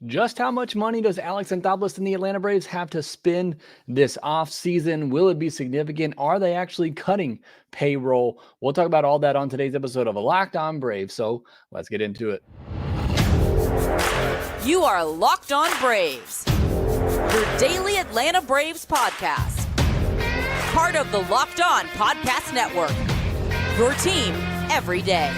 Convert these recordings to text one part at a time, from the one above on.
Just how much money does Alex Anthopoulos and the Atlanta Braves have to spend this offseason? Will it be significant? Are they actually cutting payroll? We'll talk about all that on today's episode of Locked On Braves. So let's get into it. You are Locked On Braves, your daily Atlanta Braves podcast. Part of the Locked On Podcast Network, your team every day.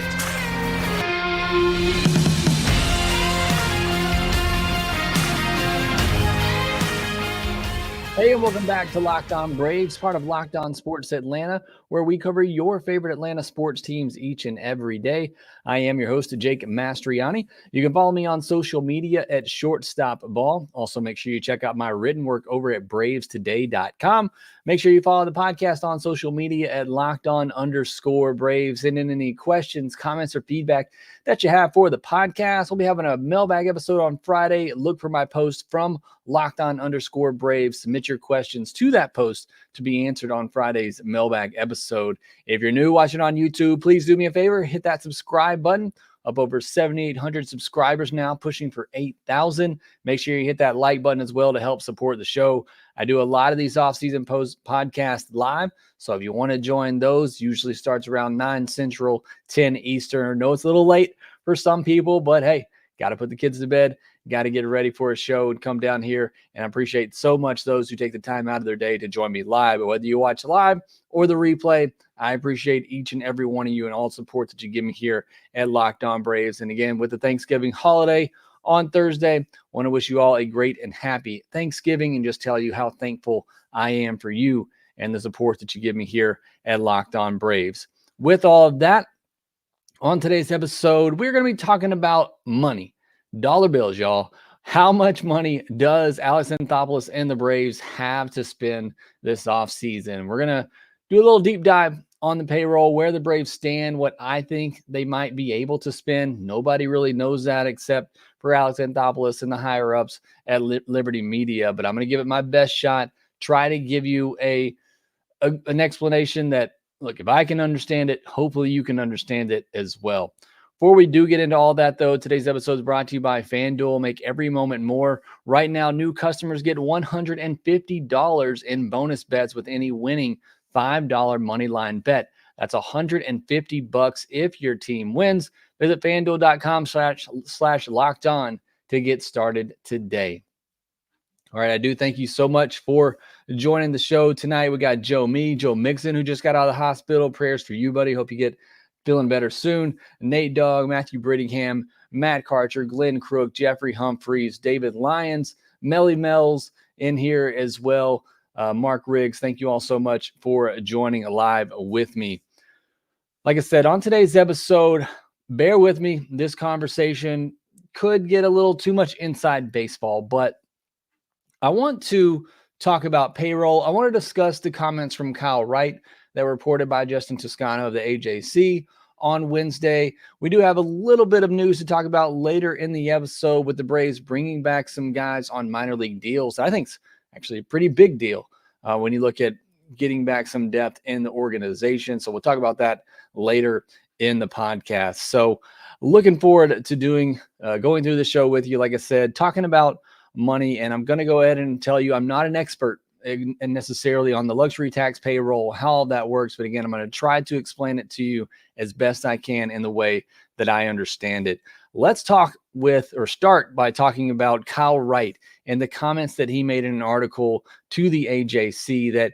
Hey, and welcome back to Locked On Braves, part of Locked On Sports Atlanta, where we cover your favorite Atlanta sports teams each and every day. I am your host, Jake Mastriani. You can follow me on social media at ShortstopBall. Also, make sure you check out my written work over at BravesToday.com. Make sure you follow the podcast on social media at LockedOn_Braves. Send in any questions, comments, or feedback that you have for the podcast. We'll be having a mailbag episode on Friday. Look for my post from LockedOn_Braves. Submit your questions to that post to be answered on Friday's mailbag episode. If you're new watching on YouTube, please do me a favor, hit that subscribe button. Up over 7,800 subscribers now, pushing for 8,000. Make sure you hit that like button as well to help support the show. I do a lot of these off-season podcasts live, so if you want to join those, usually starts around 9 Central, 10 Eastern. I know it's a little late for some people, but hey, got to put the kids to bed, got to get ready for a show and come down here. And I appreciate so much those who take the time out of their day to join me live. But whether you watch live or the replay, I appreciate each and every one of you and all the support that you give me here at Locked On Braves. And again, with the Thanksgiving holiday on Thursday, I want to wish you all a great and happy Thanksgiving and just tell you how thankful I am for you and the support that you give me here at Locked On Braves. With all of that, on today's episode, we're going to be talking about money. Dollar bills, y'all. How much money does Alex Anthopoulos and the Braves have to spend this offseason? We're going to do a little deep dive on the payroll, where the Braves stand, what I think they might be able to spend. Nobody really knows that except for Alex Anthopoulos and the higher-ups at Liberty Media, but I'm going to give it my best shot, try to give you an explanation that, look, if I can understand it, hopefully you can understand it as well. Before we do get into all that, though, today's episode is brought to you by FanDuel. Make every moment more. Right now, new customers get $150 in bonus bets with any winning $5 moneyline bet. That's $150 if your team wins. Visit FanDuel.com/locked on to get started today. All right, I do thank you so much for joining the show tonight. We got Joe Mixon, who just got out of the hospital. Prayers for you, buddy. Hope you get feeling better soon. Nate Dogg, Matthew Brittingham, Matt Karcher, Glenn Crook, Jeffrey Humphreys, David Lyons, Melly Mells in here as well. Mark Riggs, thank you all so much for joining live with me. Like I said, on today's episode, bear with me. This conversation could get a little too much inside baseball, but I want to talk about payroll. I want to discuss the comments from Kyle Wright that were reported by Justin Toscano of the AJC on Wednesday. We do have a little bit of news to talk about later in the episode with the Braves bringing back some guys on minor league deals. I think it's actually a pretty big deal when you look at getting back some depth in the organization. So we'll talk about that later in the podcast. So looking forward to going through the show with you, like I said, talking about money. And I'm going to go ahead and tell you I'm not an expert and necessarily on the luxury tax payroll, how all that works. But again, I'm going to try to explain it to you as best I can in the way that I understand it. Let's start by talking about Kyle Wright and the comments that he made in an article to the AJC that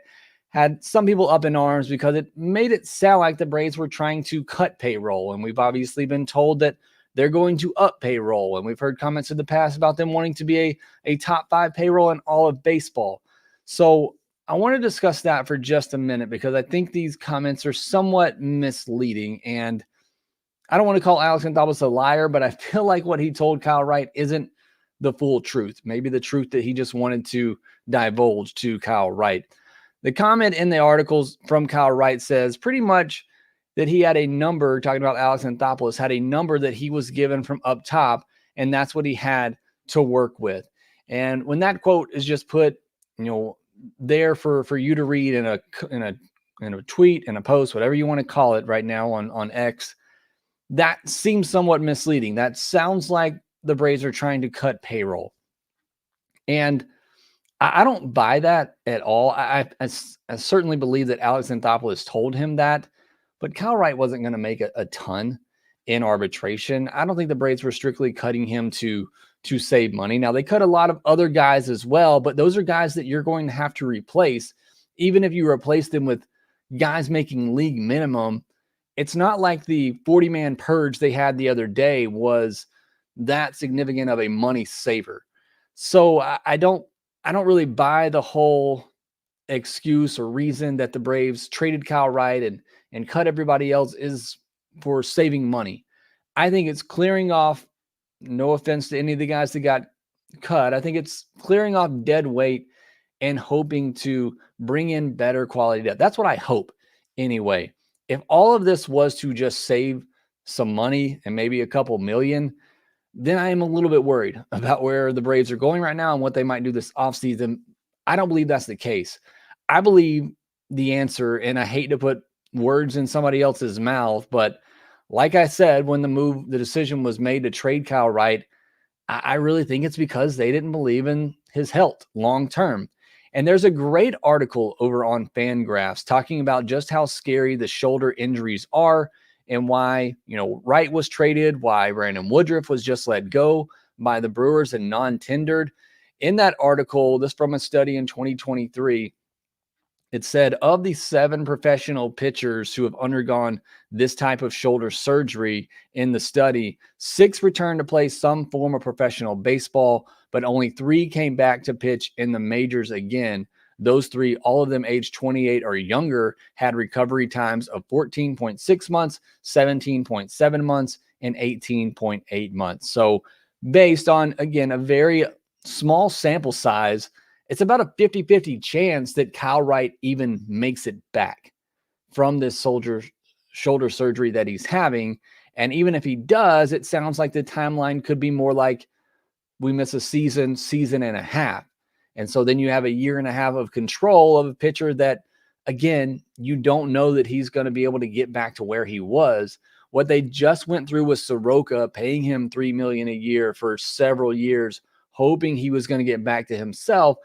had some people up in arms because it made it sound like the Braves were trying to cut payroll. And we've obviously been told that they're going to up payroll. And we've heard comments in the past about them wanting to be a top 5 payroll in all of baseball. So I want to discuss that for just a minute because I think these comments are somewhat misleading. And I don't want to call Alex Anthopoulos a liar, but I feel like what he told Kyle Wright isn't the full truth. Maybe the truth that he just wanted to divulge to Kyle Wright. The comment in the articles from Kyle Wright says pretty much that he had a number, talking about Alex Anthopoulos, had a number that he was given from up top, and that's what he had to work with. And when that quote is just put, there for you to read in a tweet, in a post, whatever you want to call it right now on X, that seems somewhat misleading. That sounds like the Braves are trying to cut payroll. And I don't buy that at all. I certainly believe that Alex Anthopoulos told him that, but Kyle Wright wasn't going to make a ton in arbitration. I don't think the Braves were strictly cutting him to save money. Now, they cut a lot of other guys as well, but those are guys that you're going to have to replace. Even if you replace them with guys making league minimum, it's not like the 40-man purge they had the other day was that significant of a money saver. So I don't really buy the whole excuse or reason that the Braves traded Kyle Wright and cut everybody else is for saving money. I think it's clearing off, no offense to any of the guys that got cut, I think it's clearing off dead weight and hoping to bring in better quality depth. That's what I hope anyway. If all of this was to just save some money and maybe a couple million, then I am a little bit worried about where the Braves are going right now and what they might do this offseason. I don't believe that's the case. I believe the answer, and I hate to put words in somebody else's mouth, but like I said, when the decision was made to trade Kyle Wright, I really think it's because they didn't believe in his health long term. And there's a great article over on FanGraphs talking about just how scary the shoulder injuries are and why, Wright was traded, why Brandon Woodruff was just let go by the Brewers and non-tendered. In that article, this from a study in 2023, it said of the 7 professional pitchers who have undergone this type of shoulder surgery in the study, 6 returned to play some form of professional baseball, but only 3 came back to pitch in the majors again. Those 3, all of them age 28 or younger, had recovery times of 14.6 months, 17.7 months, and 18.8 months. So based on, again, a very small sample size, it's about a 50-50 chance that Kyle Wright even makes it back from this shoulder surgery that he's having. And even if he does, it sounds like the timeline could be more like we miss a season and a half. And so then you have a year and a half of control of a pitcher that, again, you don't know that he's going to be able to get back to where he was. What they just went through with Soroka, paying him $3 million a year for several years, hoping he was going to get back to himself.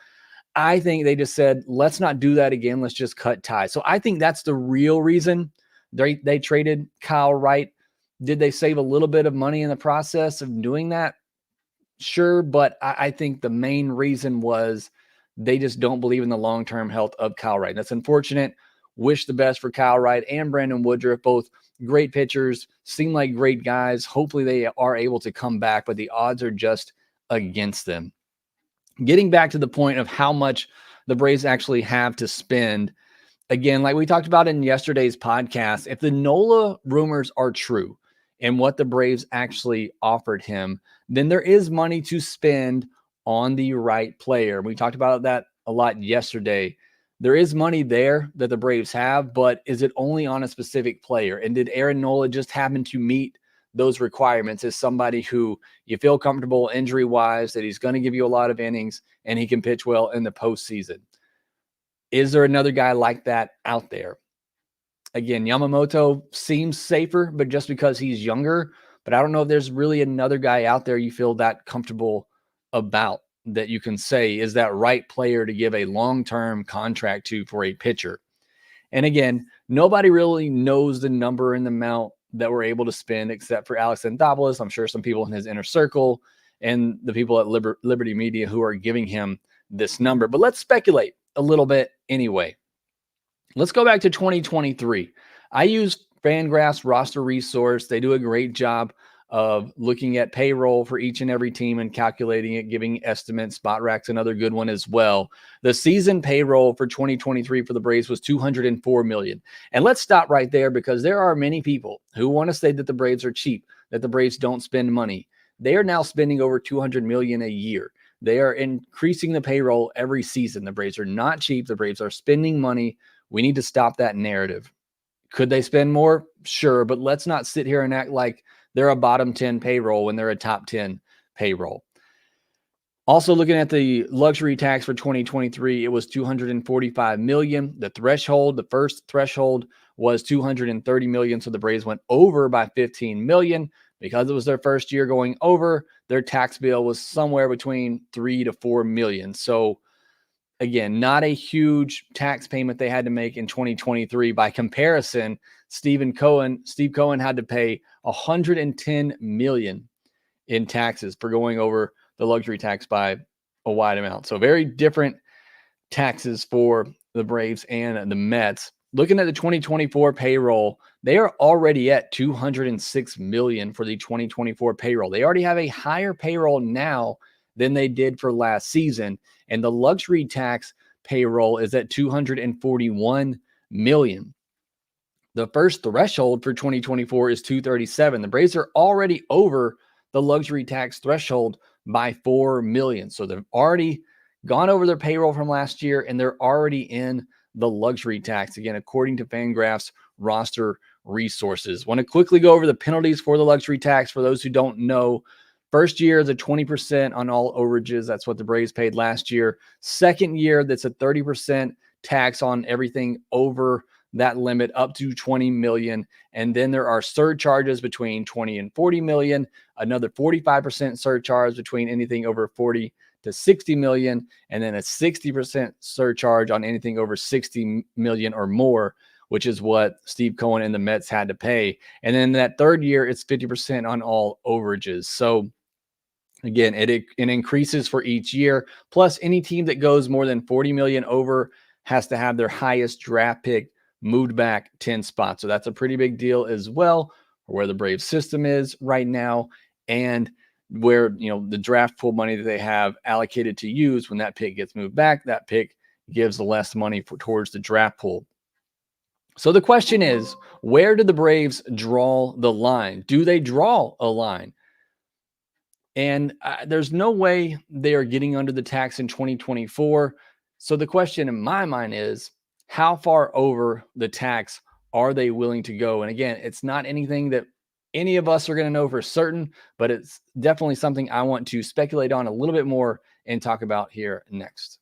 I think they just said, let's not do that again. Let's just cut ties. So I think that's the real reason they traded Kyle Wright. Did they save a little bit of money in the process of doing that? Sure, but I think the main reason was they just don't believe in the long-term health of Kyle Wright. That's unfortunate. Wish the best for Kyle Wright and Brandon Woodruff, both great pitchers, seem like great guys. Hopefully they are able to come back, but the odds are just against them. Getting back to the point of how much the Braves actually have to spend, again, like we talked about in yesterday's podcast, if the Nola rumors are true and what the Braves actually offered him, then there is money to spend on the right player. We talked about that a lot yesterday. There is money there that the Braves have, but is it only on a specific player? And did Aaron Nola just happen to meet those requirements as somebody who you feel comfortable injury-wise, that he's going to give you a lot of innings and he can pitch well in the postseason? Is there another guy like that out there? Again, Yamamoto seems safer, but just because he's younger. But I don't know if there's really another guy out there you feel that comfortable about that you can say is that right player to give a long-term contract to for a pitcher. And again, nobody really knows the number and the amount that we're able to spend except for Alex Anthopoulos. I'm sure some people in his inner circle and the people at Liberty Media who are giving him this number. But let's speculate a little bit anyway. Let's go back to 2023. I use FanGraphs roster resource. They do a great job of looking at payroll for each and every team and calculating it, giving estimates. Spot Rack's another good one as well. The season payroll for 2023 for the Braves was $204 million. And let's stop right there because there are many people who want to say that the Braves are cheap, that the Braves don't spend money. They are now spending over $200 million a year. They are increasing the payroll every season. The Braves are not cheap. The Braves are spending money. We need to stop that narrative. Could they spend more? Sure, but let's not sit here and act like they're a bottom 10 payroll when they're a top 10 payroll. Also looking at the luxury tax for 2023, it was $245 million. The first threshold was $230 million. So the Braves went over by $15 million. Because it was their first year going over, their tax bill was somewhere between $3 to $4 million. So again, not a huge tax payment they had to make in 2023. By comparison, Steve Cohen had to pay $110 million in taxes for going over the luxury tax by a wide amount. So very different taxes for the Braves and the Mets. Looking at the 2024 payroll, they are already at $206 million for the 2024 payroll. They already have a higher payroll now than they did for last season. And the luxury tax payroll is at $241 million. The first threshold for 2024 is $237. The Braves are already over the luxury tax threshold by $4 million. So they've already gone over their payroll from last year, and they're already in the luxury tax, again, according to FanGraphs roster resources. Want to quickly go over the penalties for the luxury tax for those who don't know. First year is a 20% on all overages. That's what the Braves paid last year. Second year, that's a 30% tax on everything over that limit up to $20 million. And then there are surcharges between $20 and $40 million, another 45% surcharge between anything over $40 to $60 million, and then a 60% surcharge on anything over $60 million or more, which is what Steve Cohen and the Mets had to pay. And then that third year, it's 50% on all overages. So again, it increases for each year. Plus, any team that goes more than $40 million over has to have their highest draft pick moved back 10 spots. So that's a pretty big deal as well, where the Braves system is right now, and where, you know, the draft pool money that they have allocated to use when that pick gets moved back, that pick gives less money towards the draft pool. So the question is, where do the Braves draw the line? Do they draw a line? And there's no way they are getting under the tax in 2024. So the question in my mind is, how far over the tax are they willing to go? And again, it's not anything that any of us are going to know for certain, but it's definitely something I want to speculate on a little bit more and talk about here next.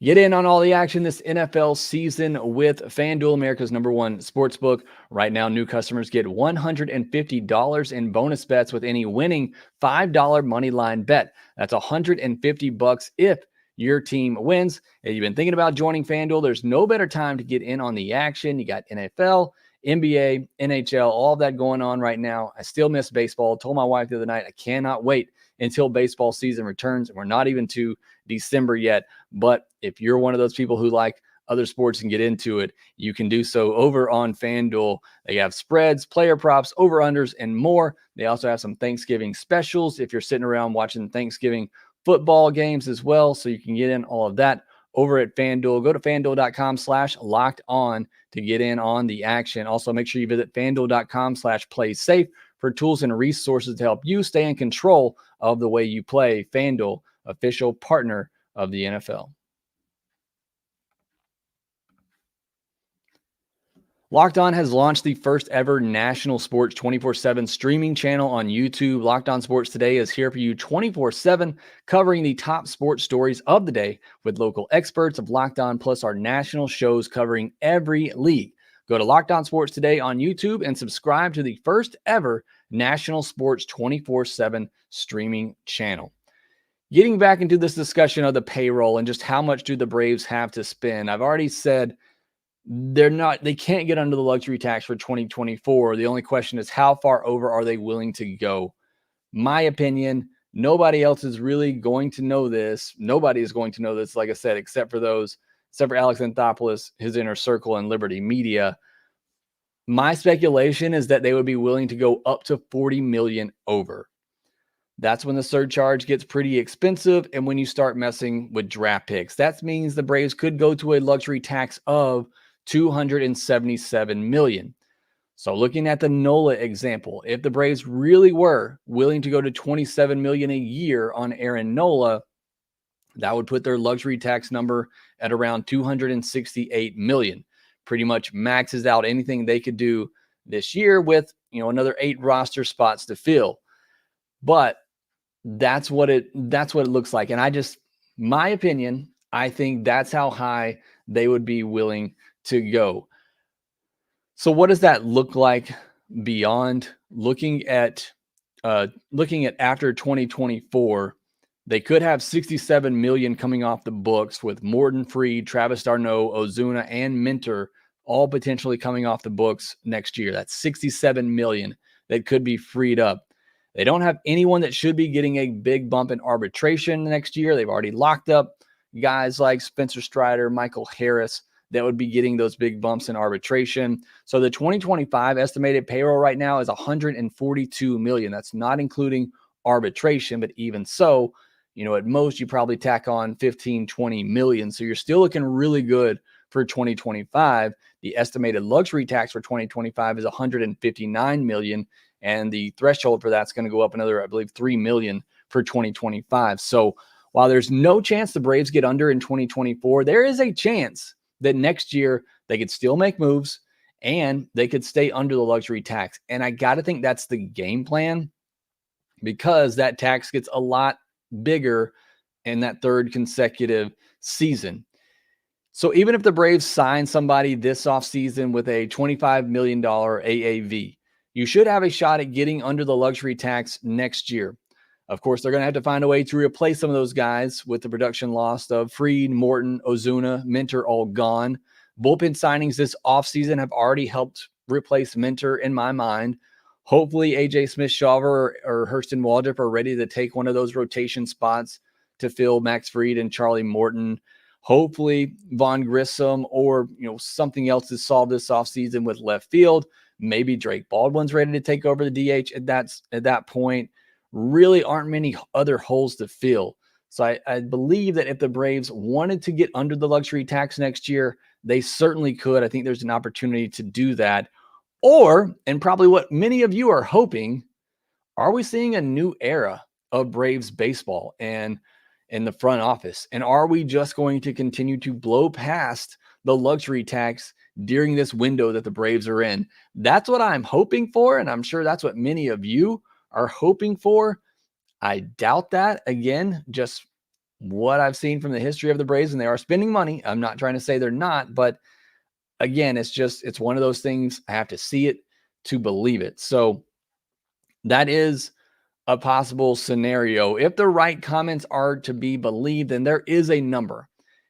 Get in on all the action this NFL season with FanDuel, America's #1 sportsbook. Right now, new customers get $150 in bonus bets with any winning $5 moneyline bet. That's $150 if your team wins. If you've been thinking about joining FanDuel, there's no better time to get in on the action. You got NFL, NBA, NHL, all of that going on right now. I still miss baseball. I told my wife the other night, I cannot wait until baseball season returns. We're not even to December yet. But if you're one of those people who like other sports and get into it, you can do so over on FanDuel. They have spreads, player props, over-unders, and more. They also have some Thanksgiving specials if you're sitting around watching Thanksgiving football games as well. So you can get in all of that over at FanDuel. Go to FanDuel.com/lockedon to get in on the action. Also, make sure you visit FanDuel.com/playsafe for tools and resources to help you stay in control of the way you play. FanDuel, official partner of the NFL. Locked On has launched the first ever national sports 24/7 streaming channel on YouTube. Locked On Sports Today is here for you 24/7, covering the top sports stories of the day with local experts of Locked On, plus our national shows covering every league. Go to Locked On Sports Today on YouTube and subscribe to the first ever national sports 24/7 streaming channel. Getting back into this discussion of the payroll and just how much do the Braves have to spend, I've already said they can't get under the luxury tax for 2024. The only question is, how far over are they willing to go? My opinion, nobody else is really going to know this. Nobody is going to know this, like I said, except for Alex Anthopoulos, his inner circle, and Liberty Media. My speculation is that they would be willing to go up to $40 million over. That's when the surcharge gets pretty expensive, and when you start messing with draft picks. That means the Braves could go to a luxury tax of $277 million. So looking at the Nola example, if the Braves really were willing to go to $27 million a year on Aaron Nola, that would put their luxury tax number at around $268 million. Pretty much maxes out anything they could do this year with, another 8 roster spots to fill. But that's what it looks like. And my opinion, I think that's how high they would be willing to go. So what does that look like beyond looking at after 2024? They could have 67 million coming off the books with Morton, Freed, Travis Darno, Ozuna, and Minter all potentially coming off the books next year. That's 67 million that could be freed up. They don't have anyone that should be getting a big bump in arbitration next year. They've already locked up guys like Spencer Strider, Michael Harris that would be getting those big bumps in arbitration. So the 2025 estimated payroll right now is 142 million. That's not including arbitration, but even so, at most you probably tack on 15, 20 million. So you're still looking really good for 2025. The estimated luxury tax for 2025 is 159 million. And the threshold for that's going to go up another, I believe, 3 million for 2025. So while there's no chance the Braves get under in 2024, there is a chance that next year they could still make moves and they could stay under the luxury tax. And I got to think that's the game plan, because that tax gets a lot bigger in that third consecutive season. So even if the Braves sign somebody this offseason with a $25 million AAV, you should have a shot at getting under the luxury tax next year. Of course, they're going to have to find a way to replace some of those guys with the production lost of Freed, Morton, Ozuna, Minter all gone. Bullpen signings this offseason have already helped replace Minter in my mind. Hopefully AJ Smith-Shawver or Hurston Waldrop are ready to take one of those rotation spots to fill Max Fried and Charlie Morton. Hopefully Vaughn Grissom or something else is solved this offseason with left field. Maybe Drake Baldwin's ready to take over the DH at that point. Really aren't many other holes to fill. So I believe that if the Braves wanted to get under the luxury tax next year, they certainly could. I think there's an opportunity to do that. Or, and probably what many of you are hoping, are we seeing a new era of Braves baseball and in the front office? And are we just going to continue to blow past the luxury tax during this window that the Braves are in? That's what I'm hoping for, and I'm sure that's what many of you are hoping for. I doubt that. Again, just what I've seen from the history of the Braves, and they are spending money. I'm not trying to say they're not, but again, it's one of those things. I have to see it to believe it. So that is a possible scenario. If the right comments are to be believed, then there is a number.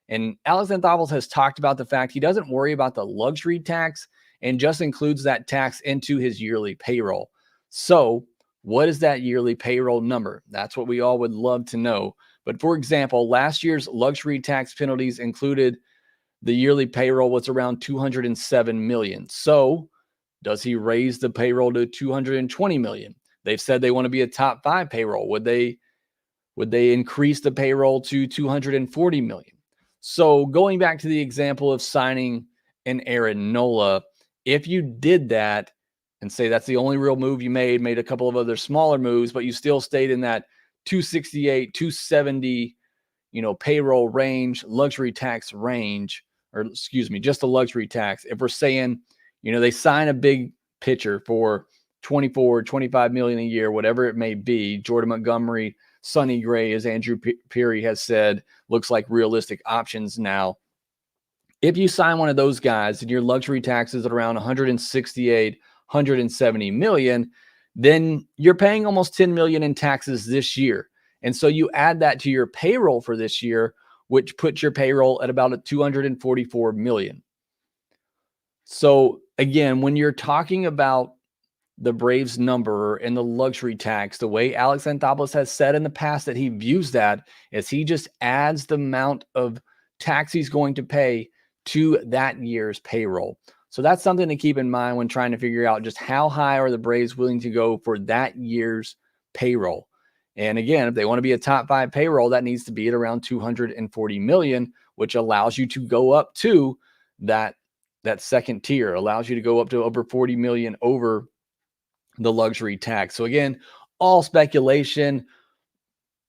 And Alex Anthopoulos has talked about the fact he doesn't worry about the luxury tax and just includes that tax into his yearly payroll. So what is that yearly payroll number? That's what we all would love to know. But for example, last year's luxury tax penalties included the yearly payroll was around 207 million. So does he raise the payroll to 220 million? They've said they want to be a top 5 payroll. Would they increase the payroll to 240 million? So going back to the example of signing an Aaron Nola, if you did that and say that's the only real move you made a couple of other smaller moves, but you still stayed in that 268, 270, payroll range, luxury tax range, or excuse me, just the luxury tax. If we're saying, they sign a big pitcher for 24, 25 million a year, whatever it may be, Jordan Montgomery, Sonny Gray, as Andrew Peary has said, looks like realistic options now. If you sign one of those guys and your luxury tax is at around 168, 170 million, then you're paying almost 10 million in taxes this year. And so you add that to your payroll for this year, which puts your payroll at about 244 million. So again, when you're talking about the Braves number and the luxury tax, the way Alex Anthopoulos has said in the past that he views that is he just adds the amount of tax he's going to pay to that year's payroll. So that's something to keep in mind when trying to figure out just how high are the Braves willing to go for that year's payroll. And again, if they want to be a top 5 payroll, that needs to be at around 240 million, which allows you to go up to that second tier, allows you to go up to over 40 million over the luxury tax. So again, all speculation.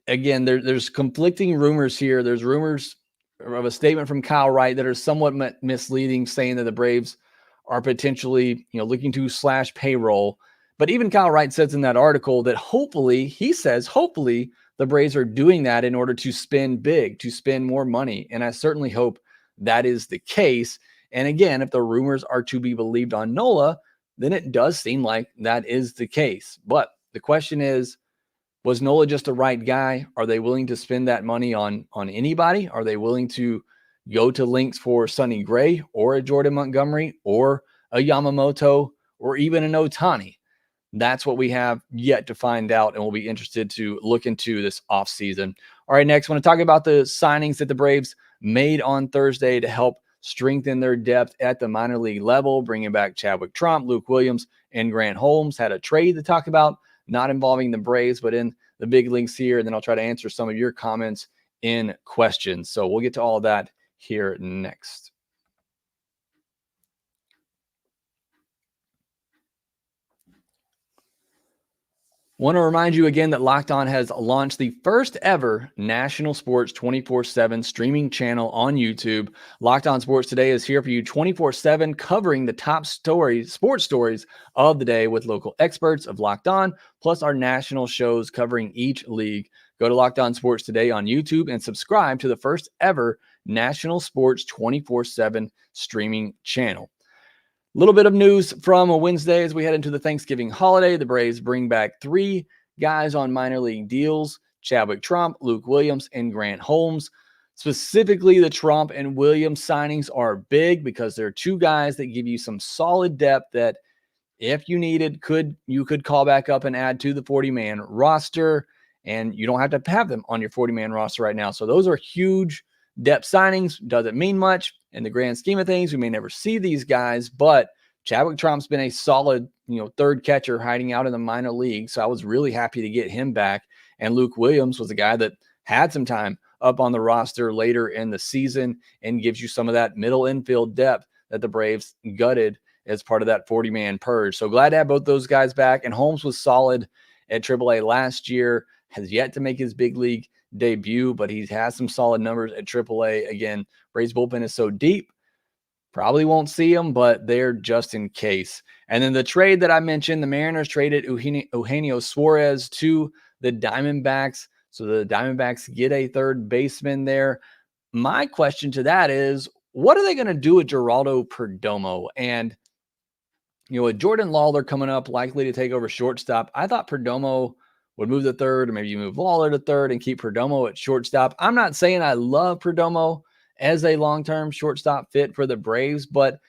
Again, there's conflicting rumors here. There's rumors of a statement from Kyle Wright that are somewhat misleading, saying that the Braves are potentially, looking to slash payroll. But even Kyle Wright says in that article that hopefully the Braves are doing that in order to spend big, to spend more money. And I certainly hope that is the case. And again, if the rumors are to be believed on Nola, then it does seem like that is the case. But the question is, was Nola just the right guy? Are they willing to spend that money on anybody? Are they willing to go to links for Sonny Gray or a Jordan Montgomery or a Yamamoto or even an Ohtani? That's what we have yet to find out, and we'll be interested to look into this offseason. All right, next, I want to talk about the signings that the Braves made on Thursday to help strengthen their depth at the minor league level, bringing back Chadwick Tromp, Luke Williams, and Grant Holmes. Had a trade to talk about, not involving the Braves, but in the big leagues here. And then I'll try to answer some of your comments in questions. So we'll get to all of that here next. Want to remind you again that Locked On has launched the first ever national sports 24/7 streaming channel on YouTube. Locked On Sports Today is here for you 24/7, covering the top sports stories of the day with local experts of Locked On, plus our national shows covering each league. Go to Locked On Sports Today on YouTube and subscribe to the first ever national sports 24/7 streaming channel. A little bit of news from a Wednesday as we head into the Thanksgiving holiday. The Braves bring back 3 guys on minor league deals: Chadwick Tromp, Luke Williams, and Grant Holmes. Specifically, the Tromp and Williams signings are big because they're 2 guys that give you some solid depth that, if you needed, you could call back up and add to the 40-man roster, and you don't have to have them on your 40-man roster right now. So those are huge depth signings. Doesn't mean much in the grand scheme of things. We may never see these guys, but Chadwick Tromp's been a solid, third catcher hiding out in the minor league. So I was really happy to get him back. And Luke Williams was a guy that had some time up on the roster later in the season and gives you some of that middle infield depth that the Braves gutted as part of that 40-man purge. So glad to have both those guys back. And Holmes was solid at AAA last year, has yet to make his big league debut, but he has some solid numbers at AAA. Again, Braves bullpen is so deep, probably won't see him, but they're just in case. And then the trade that I mentioned, the Mariners traded Eugenio Suarez to the Diamondbacks. So the Diamondbacks get a third baseman there. My question to that is, what are they going to do with Geraldo Perdomo? And, with Jordan Lawler coming up, likely to take over shortstop, I thought Perdomo would move to third, or maybe you move Lawler to third and keep Perdomo at shortstop. I'm not saying I love Perdomo as a long-term shortstop fit for the Braves, but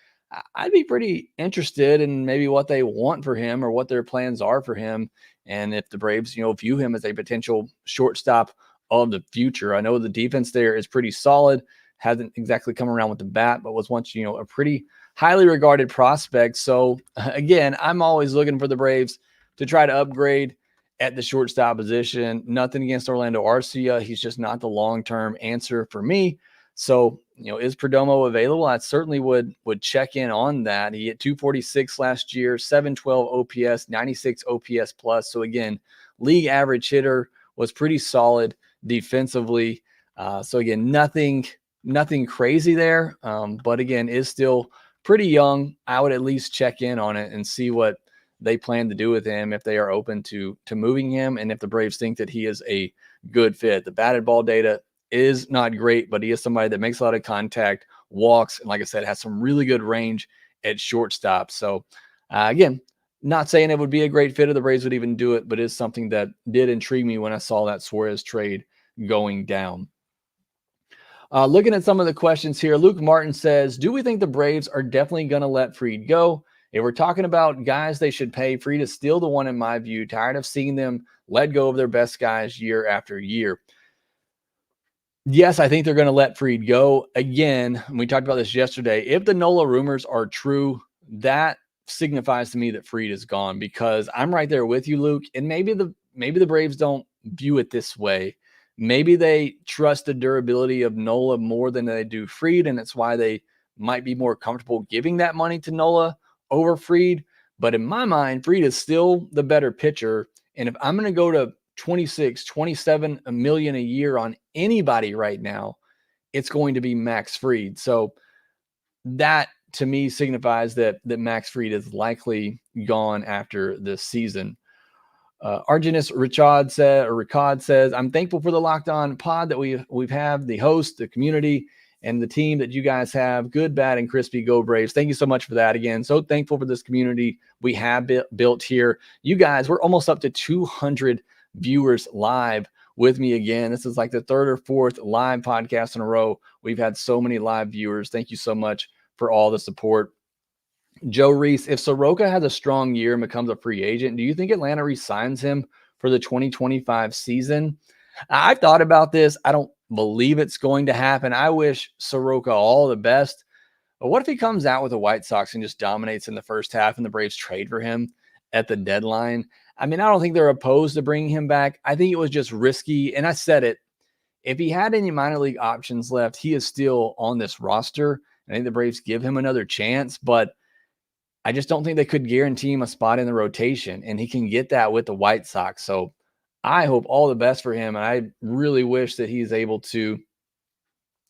I'd be pretty interested in maybe what they want for him or what their plans are for him. And if the Braves, view him as a potential shortstop of the future. I know the defense there is pretty solid, hasn't exactly come around with the bat, but was once, a pretty highly regarded prospect. So again, I'm always looking for the Braves to try to upgrade at the shortstop position. Nothing against Orlando Arcia. He's just not the long-term answer for me. So, is Perdomo available? I certainly would check in on that. He hit 246 last year, 712 OPS, 96 OPS plus. So again, league average hitter, was pretty solid defensively. So again, nothing crazy there. But again, is still pretty young. I would at least check in on it and see what they plan to do with him, if they are open to moving him, and if the Braves think that he is a good fit. The batted ball data is not great, but he is somebody that makes a lot of contact, walks, and like I said, has some really good range at shortstop. So again, not saying it would be a great fit or the Braves would even do it, but is something that did intrigue me when I saw that Suarez trade going down. Looking at some of the questions here, Luke Martin says, do we think the Braves are definitely going to let Fried go? If we're talking about guys they should pay, Fried is still the one in my view. Tired of seeing them let go of their best guys year after year. Yes, I think they're going to let Fried go. Again, we talked about this yesterday. If the Nola rumors are true, that signifies to me that Fried is gone, because I'm right there with you, Luke. And maybe the Braves don't view it this way. Maybe they trust the durability of Nola more than they do Fried, and it's why they might be more comfortable giving that money to Nola over Fried. But in my mind, Fried is still the better pitcher. And if I'm going to go to 26, 27 million a year on anybody right now, it's going to be Max Fried. So that to me signifies that Max Fried is likely gone after this season. Argenis Ricard says, I'm thankful for the Locked On pod that we've had, the host, the community, and the team that you guys have. Good, bad, and crispy. Go Braves. Thank you so much for that. Again, so thankful for this community we have built here. You guys, we're almost up to 200 viewers live with me again. This is like the third or fourth live podcast in a row. We've had so many live viewers. Thank you so much for all the support. Joe Reese, if Soroka has a strong year and becomes a free agent, do you think Atlanta re-signs him for the 2025 season? I've thought about this. I don't believe it's going to happen. I wish Soroka all the best. But what if he comes out with the White Sox and just dominates in the first half and the Braves trade for him at the deadline? I mean, I don't think they're opposed to bringing him back. I think it was just risky. And I said it. If he had any minor league options left, he is still on this roster. I think the Braves give him another chance, but I just don't think they could guarantee him a spot in the rotation, and he can get that with the White Sox. So I hope all the best for him, and I really wish that he's able to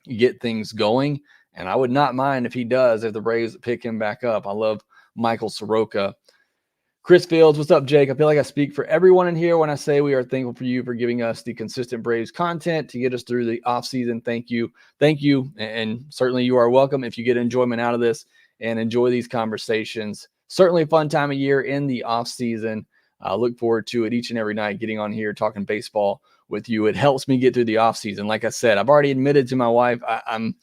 get things going, and I would not mind if he does, if the Braves pick him back up. I love Michael Soroka. Chris Fields, what's up, Jake? I feel like I speak for everyone in here when I say we are thankful for you for giving us the consistent Braves content to get us through the offseason. Thank you. Thank you, and certainly you are welcome if you get enjoyment out of this and enjoy these conversations. Certainly a fun time of year in the offseason. I look forward to it each and every night, getting on here, talking baseball with you. It helps me get through the offseason. Like I said, I've already admitted to my wife, I'm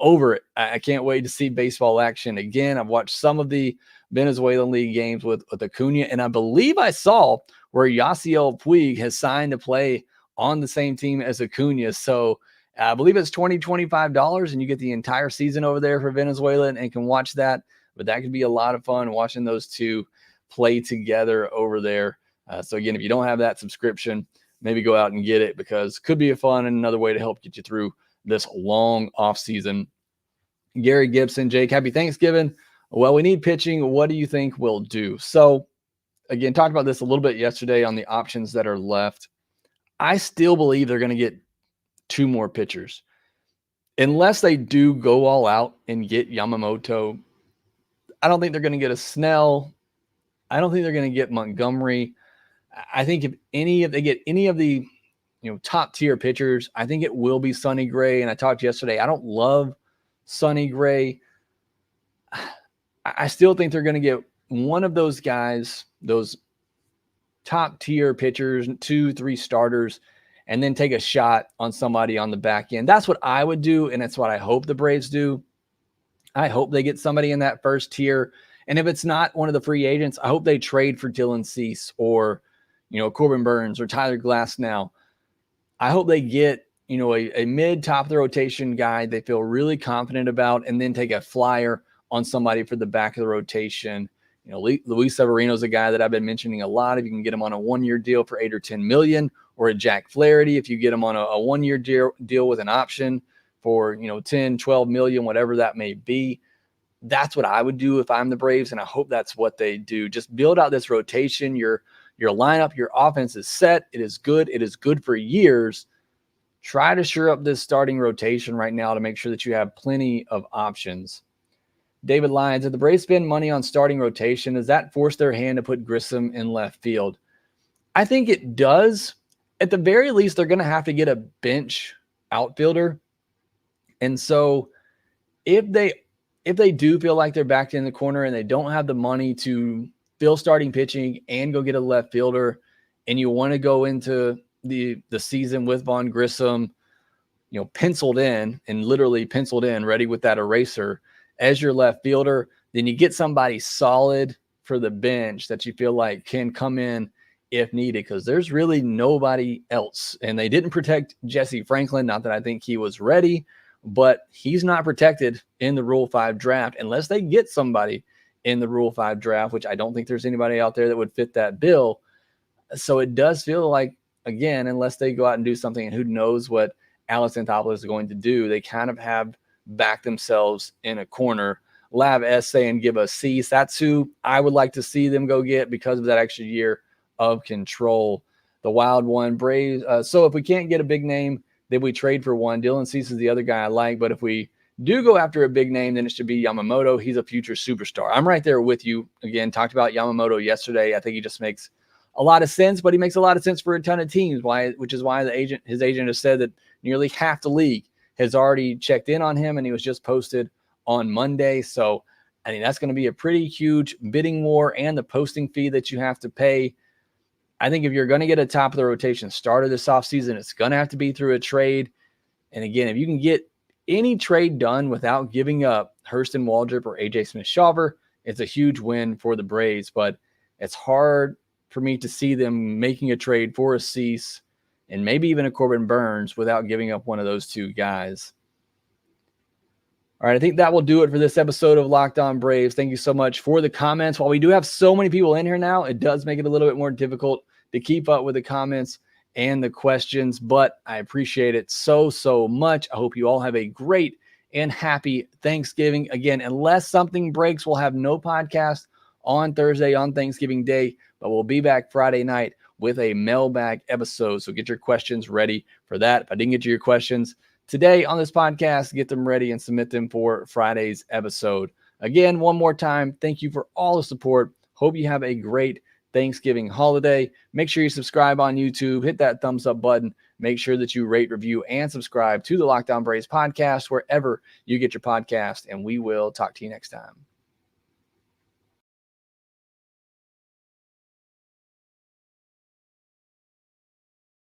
over it. I can't wait to see baseball action again. I've watched some of the Venezuelan League games with Acuna, and I believe I saw where Yasiel Puig has signed to play on the same team as Acuna. So I believe it's $20, $25, and you get the entire season over there for Venezuela and can watch that. But that could be a lot of fun watching those two play together over there. So again, if you don't have that subscription, maybe go out and get it, because it could be a fun and another way to help get you through this long off season. Gary Gibson, Jake, happy Thanksgiving. Well, we need pitching. What do you think we'll do? So again, talked about this a little bit yesterday on the options that are left. I still believe they're going to get 2 more pitchers. Unless they do go all out and get Yamamoto, I don't think they're going to get a Snell. I don't think they're going to get Montgomery. I think if they get any of the top tier pitchers, I think it will be Sonny Gray. And I talked yesterday, I don't love Sonny Gray. I still think they're going to get one of those guys, those top tier pitchers, 2-3 starters, and then take a shot on somebody on the back end. That's what I would do, and that's what I hope the Braves do. I hope they get somebody in that first tier. And if it's not one of the free agents, I hope they trade for Dylan Cease or, Corbin Burns or Tyler Glasnow. I hope they get, a mid top of the rotation guy they feel really confident about, and then take a flyer on somebody for the back of the rotation. Luis Severino is a guy that I've been mentioning a lot. If you can get him on a 1-year deal for $8 or $10 million, or a Jack Flaherty, if you get him on a 1-year deal with an option for, 10, 12 million, whatever that may be. That's what I would do if I'm the Braves, and I hope that's what they do. Just build out this rotation. Your lineup, your offense is set. It is good. It is good for years. Try to shore up this starting rotation right now to make sure that you have plenty of options. David Lyons, if the Braves spend money on starting rotation, does that force their hand to put Grissom in left field? I think it does. At the very least, they're going to have to get a bench outfielder. And so if they do feel like they're backed in the corner and they don't have the money to fill starting pitching and go get a left fielder, and you want to go into the season with Vaughn Grissom, penciled in, ready with that eraser as your left fielder, then you get somebody solid for the bench that you feel like can come in if needed, because there's really nobody else. And they didn't protect Jesse Franklin. Not that I think he was ready, but he's not protected in the Rule 5 draft unless they get somebody in the Rule 5 draft, which I don't think there's anybody out there that would fit that bill. So it does feel like, again, unless they go out and do something, and who knows what Alex Anthopoulos is going to do, they kind of have backed themselves in a corner. Lav S saying give us Cease. That's who I would like to see them go get because of that extra year of control. The Wild One, Braves. So if we can't get a big name, then we trade for one. Dylan Cease is the other guy I like, but if we do go after a big name, then it should be Yamamoto. He's a future superstar. I'm right there with you. Again, talked about Yamamoto yesterday. I think he just makes a lot of sense, but he makes a lot of sense for a ton of teams, which is why his agent has said that nearly half the league has already checked in on him, and he was just posted on Monday. So, I mean, that's going to be a pretty huge bidding war, and the posting fee that you have to pay. I think if you're going to get a top of the rotation starter this offseason, it's going to have to be through a trade. And again, if you can get any trade done without giving up Hurston Waldrop or AJ Smith-Shawver, it's a huge win for the Braves. But it's hard for me to see them making a trade for a Cease and maybe even a Corbin Burns without giving up one of those two guys. All right, I think that will do it for this episode of Locked On Braves. Thank you so much for the comments. While we do have so many people in here now, it does make it a little bit more difficult to keep up with the comments and the questions, but I appreciate it so much. I hope you all have a great and happy Thanksgiving. Again, unless something breaks, we'll have no podcast on Thursday on Thanksgiving Day, but we'll be back Friday night with a mailbag episode. So get your questions ready for that. If I didn't get to your questions today on this podcast, get them ready and submit them for Friday's episode. Again, one more time, thank you for all the support. Hope you have a great Thanksgiving holiday. Make sure you subscribe on YouTube, hit that thumbs up button. Make sure that you rate, review, and subscribe to the Locked On Braves podcast wherever you get your podcast, and we will talk to you next time.